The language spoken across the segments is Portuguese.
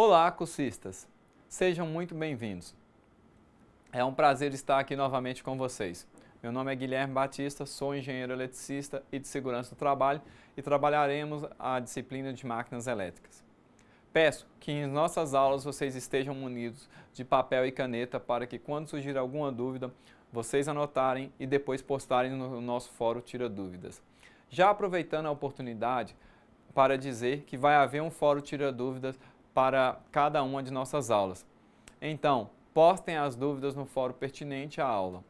Olá, cursistas! Sejam muito bem-vindos. É um prazer estar aqui novamente com vocês. Meu nome é Guilherme Batista, sou engenheiro eletricista e de segurança do trabalho e trabalharemos a disciplina de máquinas elétricas. Peço que em nossas aulas vocês estejam munidos de papel e caneta para que quando surgir alguma dúvida, vocês anotarem e depois postarem no nosso fórum Tira Dúvidas. Já aproveitando a oportunidade para dizer que vai haver um fórum Tira Dúvidas para cada uma de nossas aulas. Então, postem as dúvidas no fórum pertinente à aula.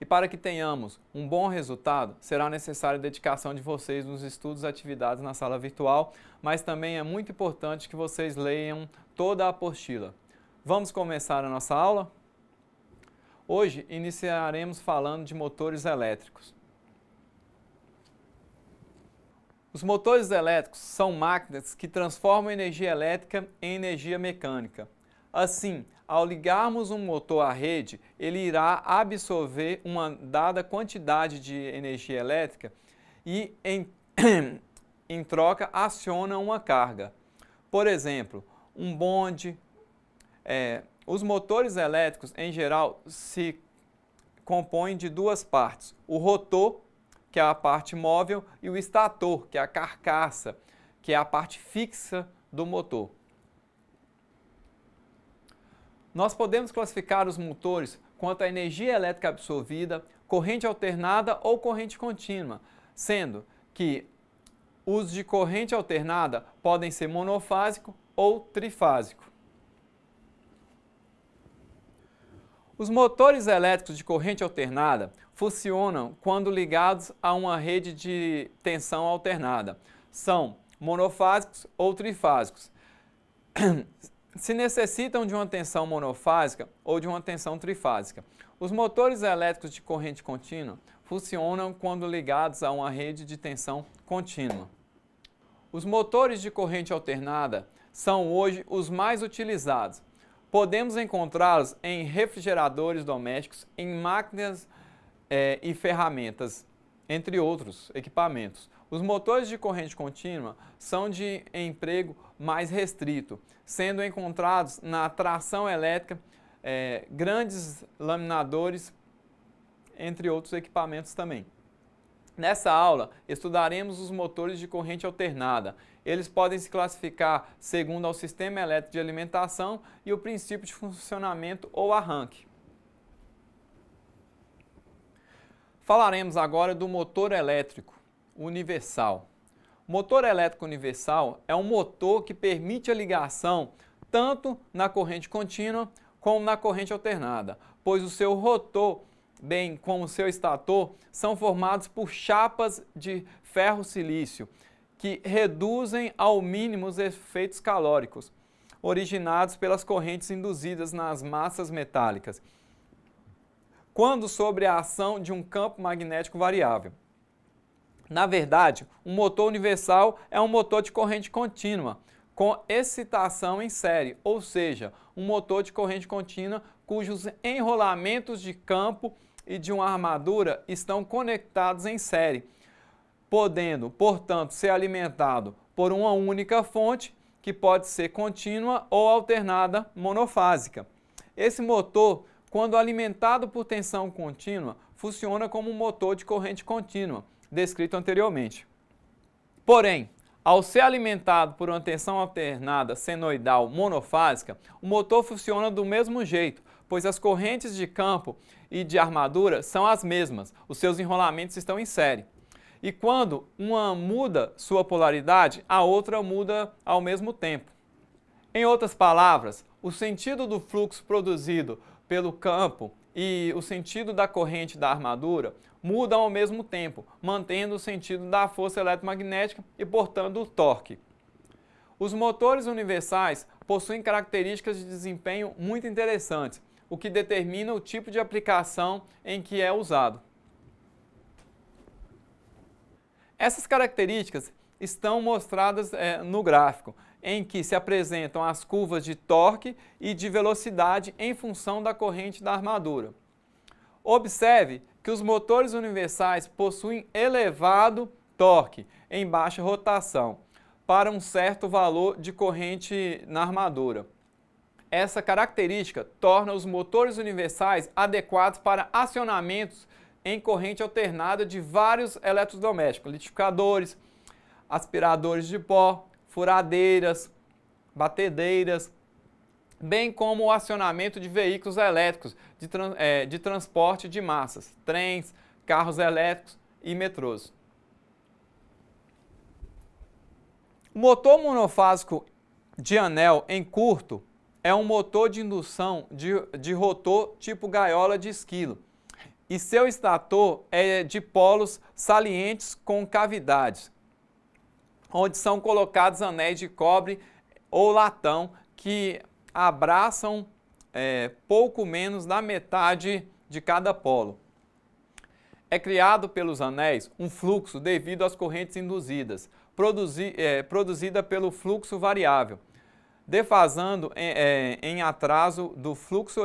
E para que tenhamos um bom resultado, será necessária a dedicação de vocês nos estudos e atividades na sala virtual, mas também é muito importante que vocês leiam toda a apostila. Vamos começar a nossa aula? Hoje iniciaremos falando de motores elétricos. Os motores elétricos são máquinas que transformam energia elétrica em energia mecânica. Assim, ao ligarmos um motor à rede, ele irá absorver uma dada quantidade de energia elétrica e, em troca, aciona uma carga. Por exemplo, um bonde. Os motores elétricos, em geral, se compõem de duas partes: o rotor, que é a parte móvel, e o estator, que é a carcaça, que é a parte fixa do motor. Nós podemos classificar os motores quanto à energia elétrica absorvida, corrente alternada ou corrente contínua, sendo que os de corrente alternada podem ser monofásico ou trifásico. Os motores elétricos de corrente alternada funcionam quando ligados a uma rede de tensão alternada. São monofásicos ou trifásicos. Se necessitam de uma tensão monofásica ou de uma tensão trifásica. Os motores elétricos de corrente contínua funcionam quando ligados a uma rede de tensão contínua. Os motores de corrente alternada são hoje os mais utilizados. Podemos encontrá-los em refrigeradores domésticos, em máquinas e ferramentas, entre outros equipamentos. Os motores de corrente contínua são de emprego mais restrito, sendo encontrados na tração elétrica, grandes laminadores, entre outros equipamentos também. Nessa aula, estudaremos os motores de corrente alternada. Eles podem se classificar segundo ao sistema elétrico de alimentação e o princípio de funcionamento ou arranque. Falaremos agora do motor elétrico universal. O motor elétrico universal é um motor que permite a ligação tanto na corrente contínua como na corrente alternada, pois o seu rotor, bem como o seu estator, são formados por chapas de ferro-silício, que reduzem ao mínimo os efeitos calóricos, originados pelas correntes induzidas nas massas metálicas, quando sob a ação de um campo magnético variável. Na verdade, um motor universal é um motor de corrente contínua, com excitação em série, ou seja, um motor de corrente contínua cujos enrolamentos de campo e de uma armadura estão conectados em série, podendo, portanto, ser alimentado por uma única fonte, que pode ser contínua ou alternada monofásica. Esse motor, quando alimentado por tensão contínua, funciona como um motor de corrente contínua, descrito anteriormente. Porém, ao ser alimentado por uma tensão alternada senoidal monofásica, o motor funciona do mesmo jeito, pois as correntes de campo e de armadura são as mesmas, os seus enrolamentos estão em série. E quando uma muda sua polaridade, a outra muda ao mesmo tempo. Em outras palavras, o sentido do fluxo produzido pelo campo e o sentido da corrente da armadura mudam ao mesmo tempo, mantendo o sentido da força eletromagnética e, portanto, o torque. Os motores universais possuem características de desempenho muito interessantes, o que determina o tipo de aplicação em que é usado. Essas características estão mostradas no gráfico, em que se apresentam as curvas de torque e de velocidade em função da corrente da armadura. Observe que os motores universais possuem elevado torque em baixa rotação, para um certo valor de corrente na armadura. Essa característica torna os motores universais adequados para acionamentos em corrente alternada de vários eletrodomésticos, liquidificadores, aspiradores de pó, furadeiras, batedeiras, bem como o acionamento de veículos elétricos de transporte de massas, trens, carros elétricos e metrôs. O motor monofásico de anel em curto é um motor de indução de rotor tipo gaiola de esquilo, e seu estator é de polos salientes com cavidades, onde são colocados anéis de cobre ou latão que abraçam pouco menos da metade de cada polo. É criado pelos anéis um fluxo devido às correntes induzidas, produzida pelo fluxo variável, defasando em atraso do fluxo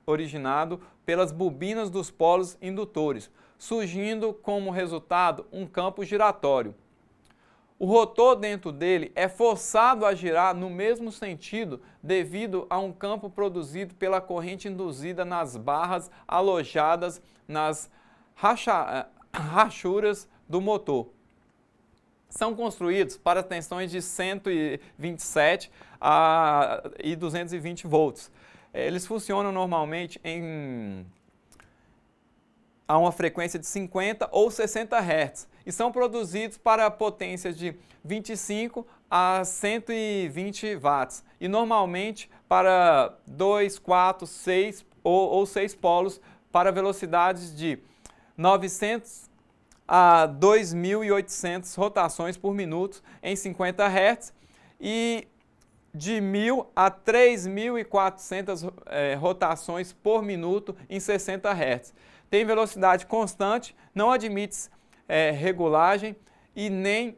originado pelas bobinas dos polos indutores, surgindo como resultado um campo giratório. O rotor dentro dele é forçado a girar no mesmo sentido devido a um campo produzido pela corrente induzida nas barras alojadas nas rachuras do motor. São construídos para tensões de 127 e 220 volts. Eles funcionam normalmente a uma frequência de 50 ou 60 Hz e são produzidos para potências de 25 a 120 watts e normalmente para 2, 4, 6 ou 6 polos para velocidades de 900 a 2.800 rotações por minuto em 50 Hz e de 1.000 a 3.400 rotações por minuto em 60 Hz. Tem velocidade constante, não admite regulagem e nem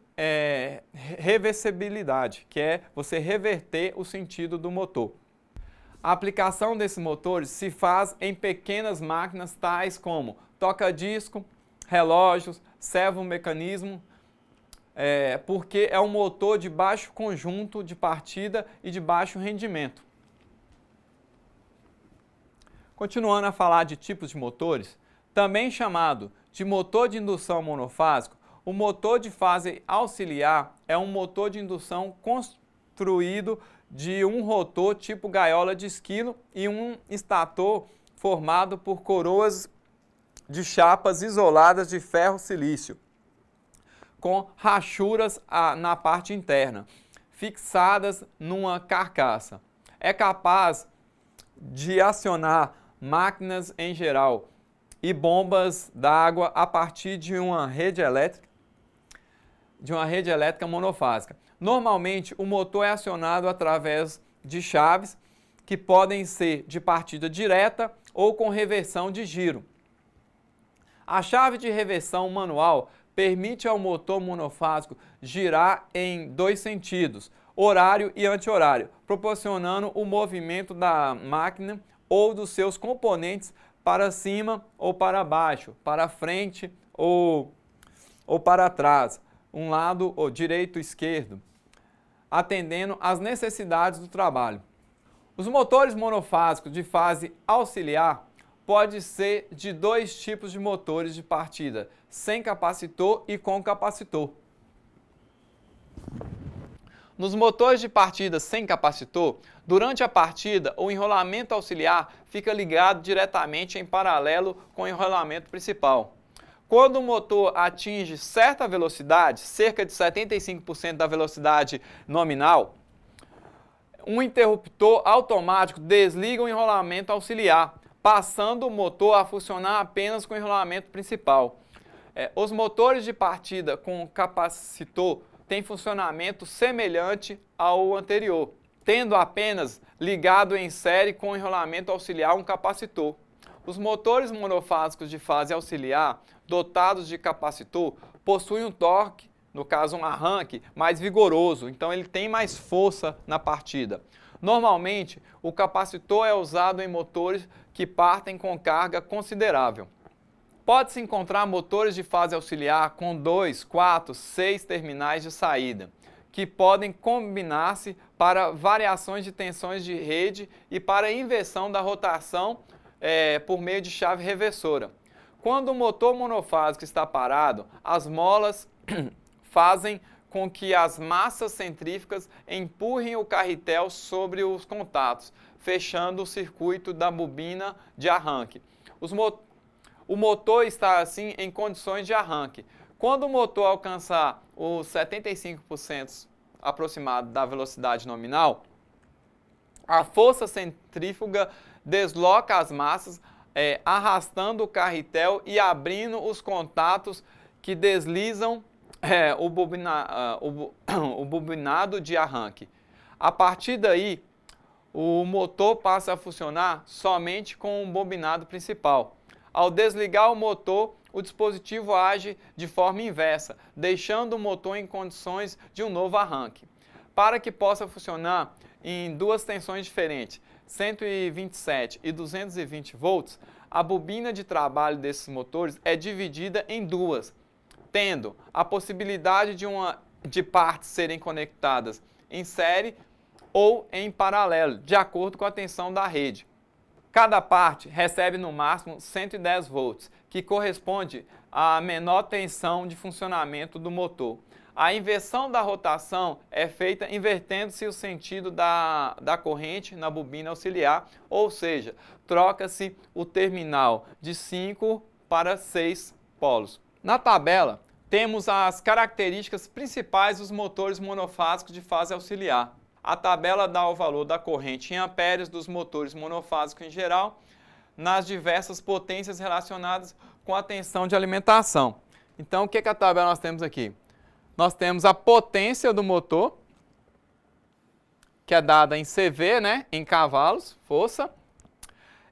reversibilidade, que é você reverter o sentido do motor. A aplicação desses motores se faz em pequenas máquinas tais como toca-disco, relógios, servomecanismo, porque é um motor de baixo conjunto de partida e de baixo rendimento. Continuando a falar de tipos de motores, também chamado de motor de indução monofásico, o motor de fase auxiliar é um motor de indução construído de um rotor tipo gaiola de esquilo e um estator formado por coroas de chapas isoladas de ferro-silício, com rachuras na parte interna, fixadas numa carcaça. É capaz de acionar máquinas em geral e bombas d'água a partir de uma rede elétrica monofásica. Normalmente, o motor é acionado através de chaves que podem ser de partida direta ou com reversão de giro. A chave de reversão manual permite ao motor monofásico girar em dois sentidos, horário e anti-horário, proporcionando o movimento da máquina ou dos seus componentes para cima ou para baixo, para frente ou para trás, um lado ou direito ou esquerdo, atendendo às necessidades do trabalho. Os motores monofásicos de fase auxiliar pode ser de dois tipos de motores de partida, sem capacitor e com capacitor. Nos motores de partida sem capacitor, durante a partida, o enrolamento auxiliar fica ligado diretamente em paralelo com o enrolamento principal. Quando o motor atinge certa velocidade, cerca de 75% da velocidade nominal, um interruptor automático desliga o enrolamento auxiliar, passando o motor a funcionar apenas com o enrolamento principal. Os motores de partida com capacitor têm funcionamento semelhante ao anterior, tendo apenas ligado em série com o enrolamento auxiliar um capacitor. Os motores monofásicos de fase auxiliar, dotados de capacitor, possuem um torque, no caso um arranque, mais vigoroso, então ele tem mais força na partida. Normalmente, o capacitor é usado em motores que partem com carga considerável. Pode-se encontrar motores de fase auxiliar com 2, 4, 6 terminais de saída, que podem combinar-se para variações de tensões de rede e para inversão da rotação por meio de chave reversora. Quando o motor monofásico está parado, as molas fazem com que as massas centrífugas empurrem o carretel sobre os contatos, fechando o circuito da bobina de arranque. O motor está, assim, em condições de arranque. Quando o motor alcançar os 75% aproximado da velocidade nominal, a força centrífuga desloca as massas, arrastando o carretel e abrindo os contatos que deslizam o bobinado de arranque. A partir daí, o motor passa a funcionar somente com o bobinado principal. Ao desligar o motor, o dispositivo age de forma inversa, deixando o motor em condições de um novo arranque. Para que possa funcionar em duas tensões diferentes, 127 e 220 volts, a bobina de trabalho desses motores é dividida em duas, tendo a possibilidade de partes serem conectadas em série ou em paralelo, de acordo com a tensão da rede. Cada parte recebe no máximo 110 volts, que corresponde à menor tensão de funcionamento do motor. A inversão da rotação é feita invertendo-se o sentido da corrente na bobina auxiliar, ou seja, troca-se o terminal de 5 para 6 polos. Na tabela, temos as características principais dos motores monofásicos de fase auxiliar. A tabela dá o valor da corrente em amperes dos motores monofásicos em geral, nas diversas potências relacionadas com a tensão de alimentação. Então, o que a tabela nós temos aqui? Nós temos a potência do motor, que é dada em CV, né, em cavalos, força.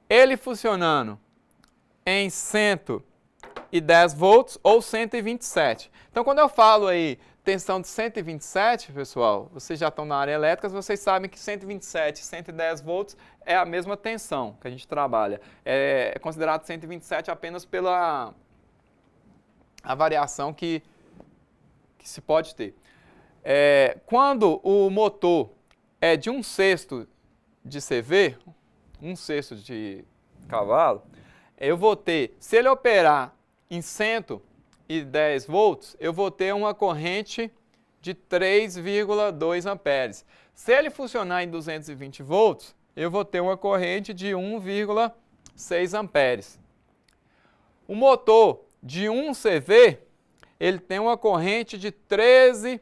Ele funcionando em 110 volts ou 127. Então, quando eu falo aí tensão de 127, pessoal, vocês já estão na área elétrica, vocês sabem que 127 e 110 volts é a mesma tensão que a gente trabalha. É considerado 127 apenas pela variação que se pode ter. Quando o motor é de 1/6 de CV, 1/6 de cavalo, eu vou ter, se ele operar em 110 volts, eu vou ter uma corrente de 3,2 amperes. Se ele funcionar em 220 volts, eu vou ter uma corrente de 1,6 amperes. O motor de 1 CV, ele tem uma corrente de 13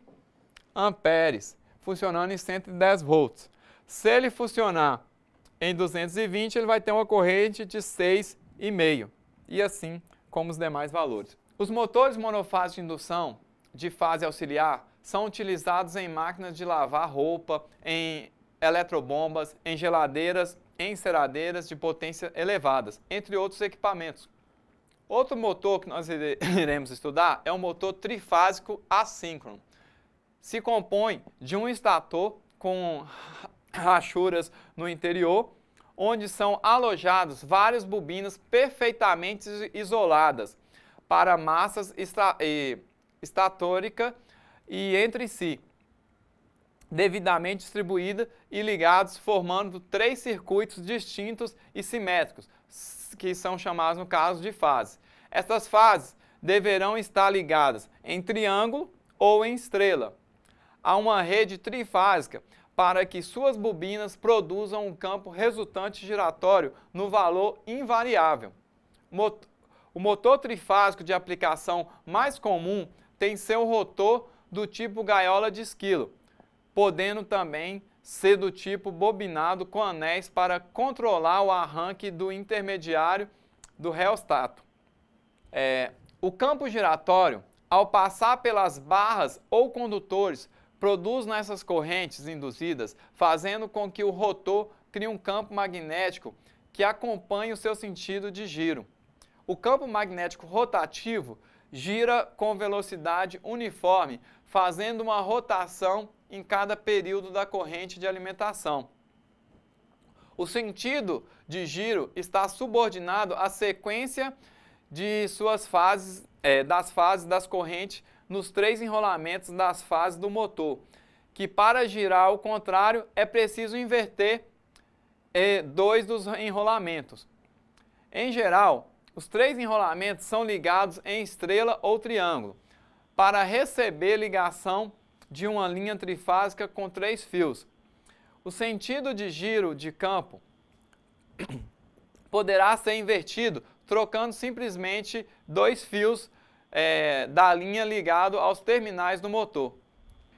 amperes, funcionando em 110 volts. Se ele funcionar em 220, ele vai ter uma corrente de 6,5, e assim como os demais valores. Os motores monofásicos de indução de fase auxiliar são utilizados em máquinas de lavar roupa, em eletrobombas, em geladeiras, em enceradeiras de potência elevadas, entre outros equipamentos. Outro motor que nós iremos estudar é o motor trifásico assíncrono. Se compõe de um estator com rachuras no interior, onde são alojadas várias bobinas perfeitamente isoladas para massas estatórica e entre si, devidamente distribuída e ligados, formando 3 circuitos distintos e simétricos, que são chamados, no caso, de fases. Essas fases deverão estar ligadas em triângulo ou em estrela a uma rede trifásica para que suas bobinas produzam um campo resultante giratório no valor invariável. O motor trifásico de aplicação mais comum tem seu rotor do tipo gaiola de esquilo, podendo também ser do tipo bobinado com anéis para controlar o arranque do intermediário do reostato. O campo giratório, ao passar pelas barras ou condutores, produz nessas correntes induzidas, fazendo com que o rotor crie um campo magnético que acompanhe o seu sentido de giro. O campo magnético rotativo gira com velocidade uniforme, fazendo uma rotação em cada período da corrente de alimentação. O sentido de giro está subordinado à sequência de suas fases, das fases das correntes nos 3 enrolamentos das fases do motor, que para girar ao contrário é preciso inverter 2 dos enrolamentos. Em geral, os 3 enrolamentos são ligados em estrela ou triângulo, para receber ligação de uma linha trifásica com 3 fios. O sentido de giro de campo poderá ser invertido trocando simplesmente 2 fios da linha ligado aos terminais do motor.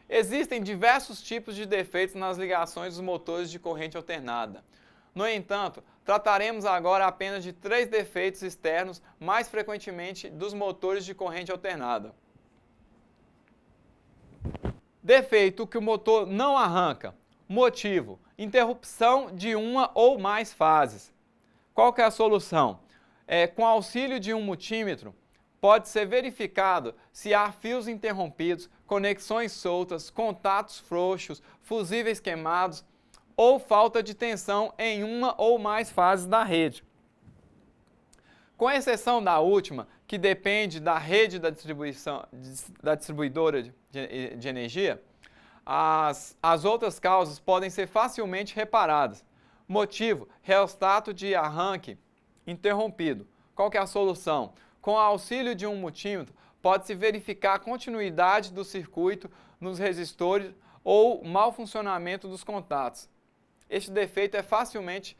Existem diversos tipos de defeitos nas ligações dos motores de corrente alternada. No entanto, trataremos agora apenas de 3 defeitos externos mais frequentemente dos motores de corrente alternada. Defeito que o motor não arranca. Motivo: interrupção de uma ou mais fases. Qual que é a solução? Com auxílio de um multímetro, pode ser verificado se há fios interrompidos, conexões soltas, contatos frouxos, fusíveis queimados ou falta de tensão em uma ou mais fases da rede. Com exceção da última, que depende da rede da distribuidora de energia, as outras causas podem ser facilmente reparadas. Motivo: reostato de arranque interrompido. Qual que é a solução? Com o auxílio de um multímetro, pode-se verificar a continuidade do circuito nos resistores ou mau funcionamento dos contatos. Este defeito é facilmente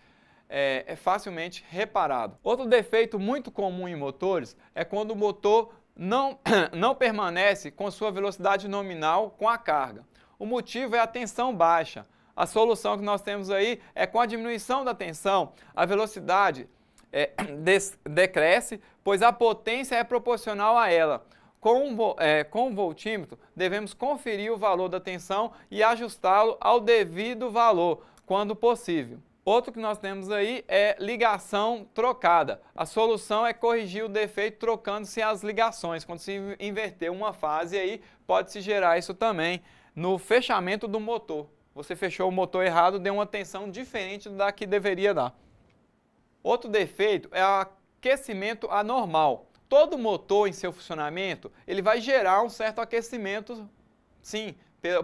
reparado. Outro defeito muito comum em motores é quando o motor não permanece com sua velocidade nominal com a carga. O motivo é a tensão baixa. A solução que nós temos aí é com a diminuição da tensão, a velocidade decresce, pois a potência é proporcional a ela. Com o voltímetro, devemos conferir o valor da tensão e ajustá-lo ao devido valor, quando possível. Outro que nós temos aí é ligação trocada. A solução é corrigir o defeito trocando-se as ligações. Quando se inverter uma fase aí, pode-se gerar isso também no fechamento do motor. Você fechou o motor errado, deu uma tensão diferente da que deveria dar. Outro defeito é o aquecimento anormal. Todo motor em seu funcionamento, ele vai gerar um certo aquecimento, sim,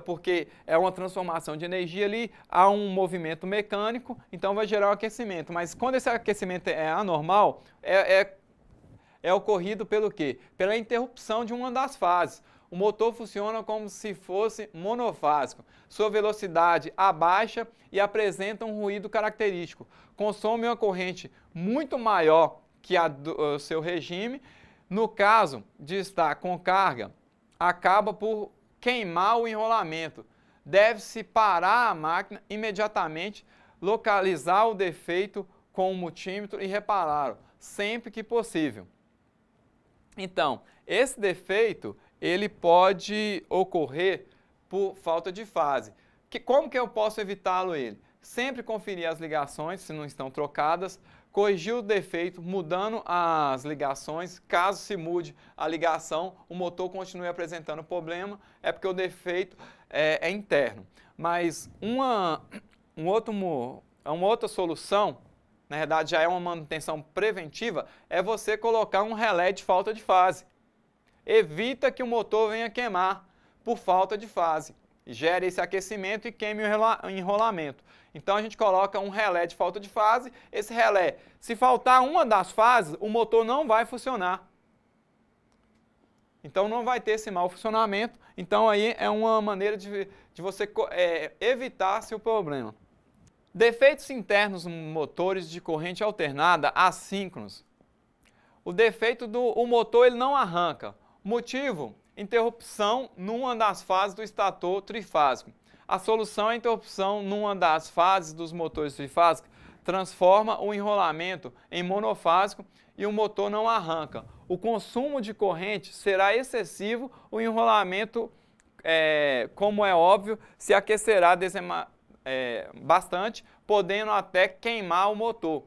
porque é uma transformação de energia ali, há um movimento mecânico, então vai gerar um aquecimento. Mas quando esse aquecimento é anormal, é ocorrido pelo quê? Pela interrupção de uma das fases. O motor funciona como se fosse monofásico. Sua velocidade abaixa e apresenta um ruído característico. Consome uma corrente muito maior que a do seu regime. No caso de estar com carga, acaba por queimar o enrolamento. Deve-se parar a máquina imediatamente, localizar o defeito com o multímetro e repará-lo, sempre que possível. Então, esse defeito ele pode ocorrer por falta de fase. Como que eu posso evitá-lo ele? Sempre conferir as ligações, se não estão trocadas, corrigir o defeito mudando as ligações. Caso se mude a ligação, o motor continue apresentando problema, é porque o defeito é interno. Mas uma outra solução, na verdade já é uma manutenção preventiva, é você colocar um relé de falta de fase. Evita que o motor venha queimar por falta de fase. Gere esse aquecimento e queime o enrolamento. Então a gente coloca um relé de falta de fase. Esse relé, se faltar uma das fases, o motor não vai funcionar. Então não vai ter esse mau funcionamento. Então aí é uma maneira de você evitar-se o problema. Defeitos internos nos motores de corrente alternada assíncronos. O defeito o motor ele não arranca. Motivo: interrupção numa das fases do estator trifásico. A solução é a interrupção numa das fases dos motores trifásicos, transforma o enrolamento em monofásico e o motor não arranca. O consumo de corrente será excessivo, o enrolamento, como é óbvio, se aquecerá bastante, podendo até queimar o motor.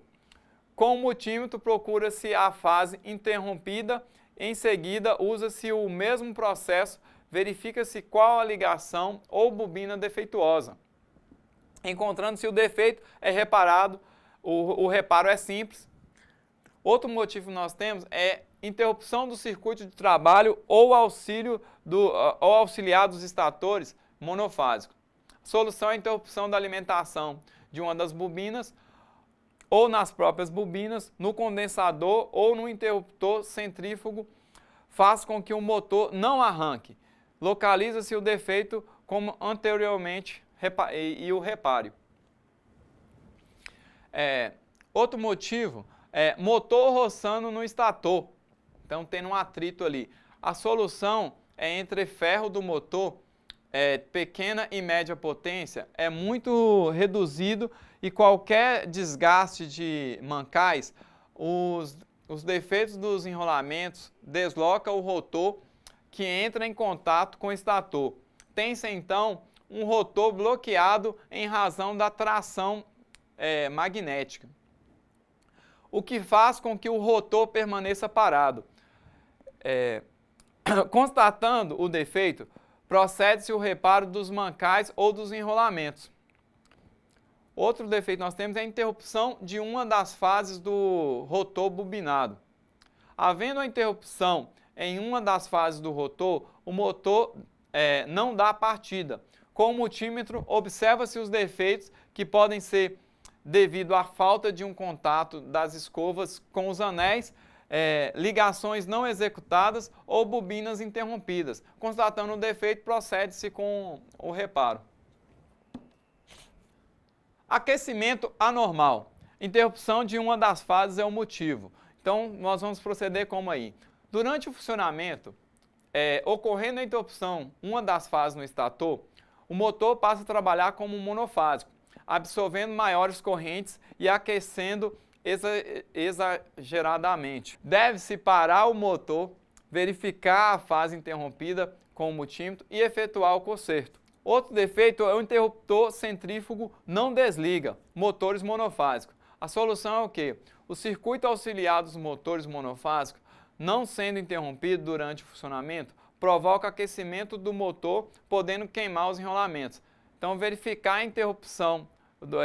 Com o multímetro, procura-se a fase interrompida. Em seguida, usa-se o mesmo processo, verifica-se qual a ligação ou bobina defeituosa. Encontrando-se o defeito, é reparado, o reparo é simples. Outro motivo que nós temos é interrupção do circuito de trabalho ou auxiliar dos estatores monofásicos. A solução é a interrupção da alimentação de uma das bobinas ou nas próprias bobinas, no condensador ou no interruptor centrífugo, faz com que o motor não arranque. Localiza-se o defeito como anteriormente e o repare. Outro motivo é motor roçando no estator, então tendo um atrito ali. A solução é entre ferro do motor, pequena e média potência, é muito reduzido e qualquer desgaste de mancais, os defeitos dos enrolamentos desloca o rotor que entra em contato com o estator. Tem-se então um rotor bloqueado em razão da tração magnética, o que faz com que o rotor permaneça parado. Constatando o defeito, procede-se o reparo dos mancais ou dos enrolamentos. Outro defeito que nós temos é a interrupção de uma das fases do rotor bobinado. Havendo a interrupção em uma das fases do rotor, o motor não dá partida. Com o multímetro, observa-se os defeitos que podem ser devido à falta de um contato das escovas com os anéis, ligações não executadas ou bobinas interrompidas. Constatando o defeito, procede-se com o reparo. Aquecimento anormal. Interrupção de uma das fases é o motivo. Então, nós vamos proceder como aí. Durante o funcionamento, ocorrendo a interrupção uma das fases no estator, o motor passa a trabalhar como monofásico, absorvendo maiores correntes e aquecendo exageradamente. Deve-se parar o motor, verificar a fase interrompida com o multímetro e efetuar o conserto. Outro defeito é o interruptor centrífugo não desliga, motores monofásicos. A solução é o quê? O circuito auxiliar dos motores monofásicos, não sendo interrompido durante o funcionamento, provoca aquecimento do motor, podendo queimar os enrolamentos. Então, verificar a interrupção do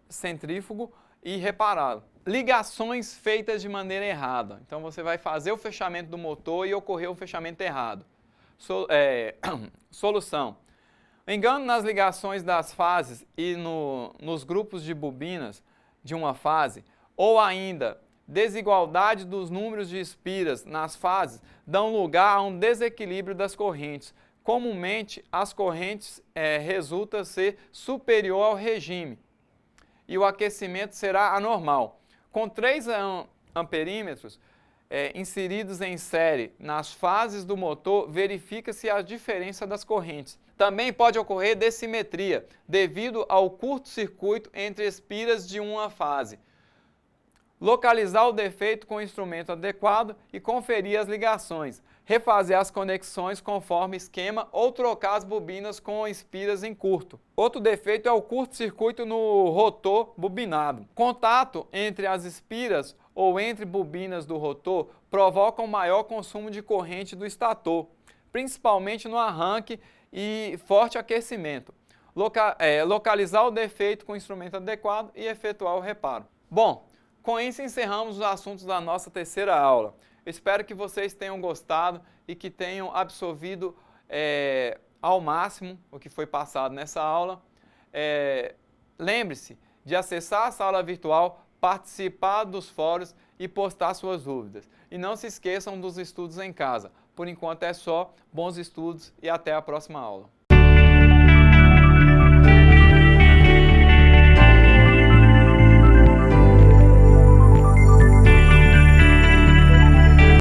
centrífugo e repará-lo. Ligações feitas de maneira errada. Então, você vai fazer o fechamento do motor e ocorreu um fechamento errado. Solução. Engano nas ligações das fases e nos grupos de bobinas de uma fase, ou ainda desigualdade dos números de espiras nas fases, dão lugar a um desequilíbrio das correntes. Comumente, as correntes resultam ser superior ao regime e o aquecimento será anormal. Com 3 amperímetros inseridos em série nas fases do motor, verifica-se a diferença das correntes. Também pode ocorrer dessimetria, devido ao curto-circuito entre espiras de uma fase. Localizar o defeito com o instrumento adequado e conferir as ligações. Refazer as conexões conforme esquema ou trocar as bobinas com espiras em curto. Outro defeito é o curto-circuito no rotor bobinado. Contato entre as espiras ou entre bobinas do rotor provoca um maior consumo de corrente do estator, principalmente no arranque e forte aquecimento. Localizar o defeito com o instrumento adequado e efetuar o reparo. Bom, com isso encerramos os assuntos da nossa terceira aula. Eu espero que vocês tenham gostado e que tenham absorvido ao máximo o que foi passado nessa aula. Lembre-se de acessar a sala virtual, participar dos fóruns e postar suas dúvidas. E não se esqueçam dos estudos em casa. Por enquanto é só, bons estudos e até a próxima aula.